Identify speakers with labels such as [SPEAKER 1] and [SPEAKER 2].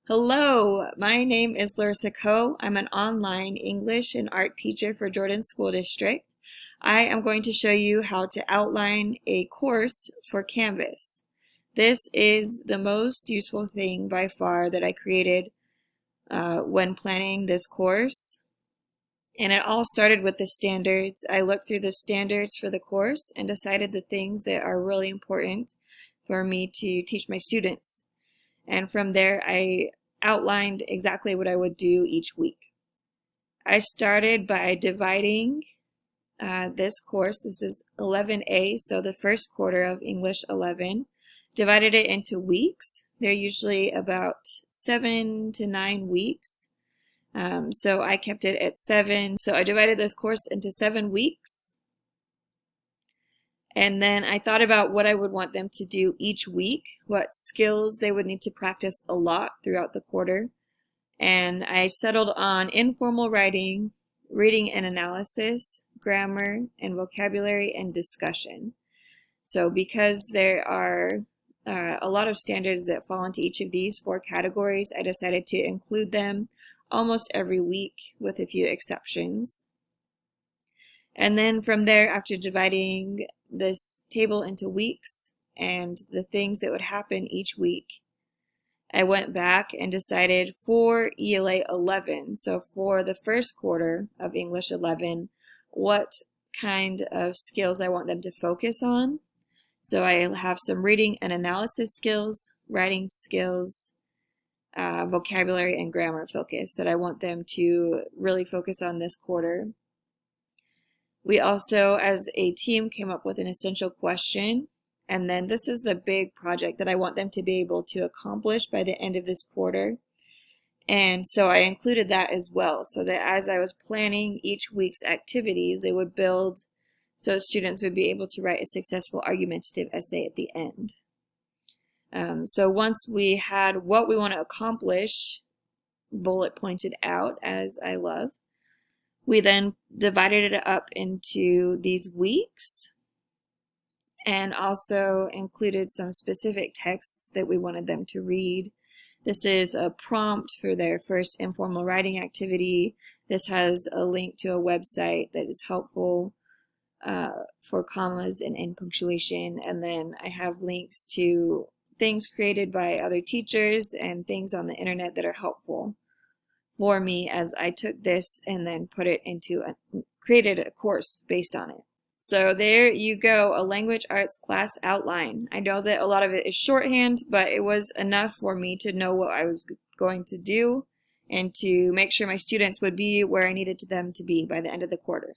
[SPEAKER 1] Hello, my name is Larissa Coe. I'm an online English and art teacher for Jordan School District. I am going to show you how to outline a course for Canvas. This is the most useful thing by far that I created when planning this course. And it all started with the standards. I looked through the standards for the course and decided the things that are really important for me to teach my students. And from there, I outlined exactly what I would do each week. I started by dividing this course. This is 11A, so the first quarter of English 11. Divided it into weeks. They're usually about 7 to 9 weeks. So I kept it at 7. So I divided this course into 7 weeks. And then I thought about what I would want them to do each week, what skills they would need to practice a lot throughout the quarter. And I settled on informal writing, reading and analysis, grammar and vocabulary, and discussion. So because there are a lot of standards that fall into each of these 4 categories, I decided to include them almost every week with a few exceptions. And then from there, after dividing this table into weeks and the things that would happen each week, I went back and decided for ELA 11, so for the first quarter of English 11, what kind of skills I want them to focus on. So I have some reading and analysis skills, writing skills, vocabulary and grammar focus that I want them to really focus on this quarter. We also, as a team, came up with an essential question, and then this is the big project that I want them to be able to accomplish by the end of this quarter. And so I included that as well, so that as I was planning each week's activities, they would build so students would be able to write a successful argumentative essay at the end. So once we had what we want to accomplish bullet pointed out, as I love, we then divided it up into these weeks and also included some specific texts that we wanted them to read. This is a prompt for their first informal writing activity. This has a link to a website that is helpful for commas and end punctuation. And then I have links to things created by other teachers and things on the internet that are helpful for me as I took this and then put it into created a course based on it. So there you go, a language arts class outline. I know that a lot of it is shorthand, but it was enough for me to know what I was going to do and to make sure my students would be where I needed them to be by the end of the quarter.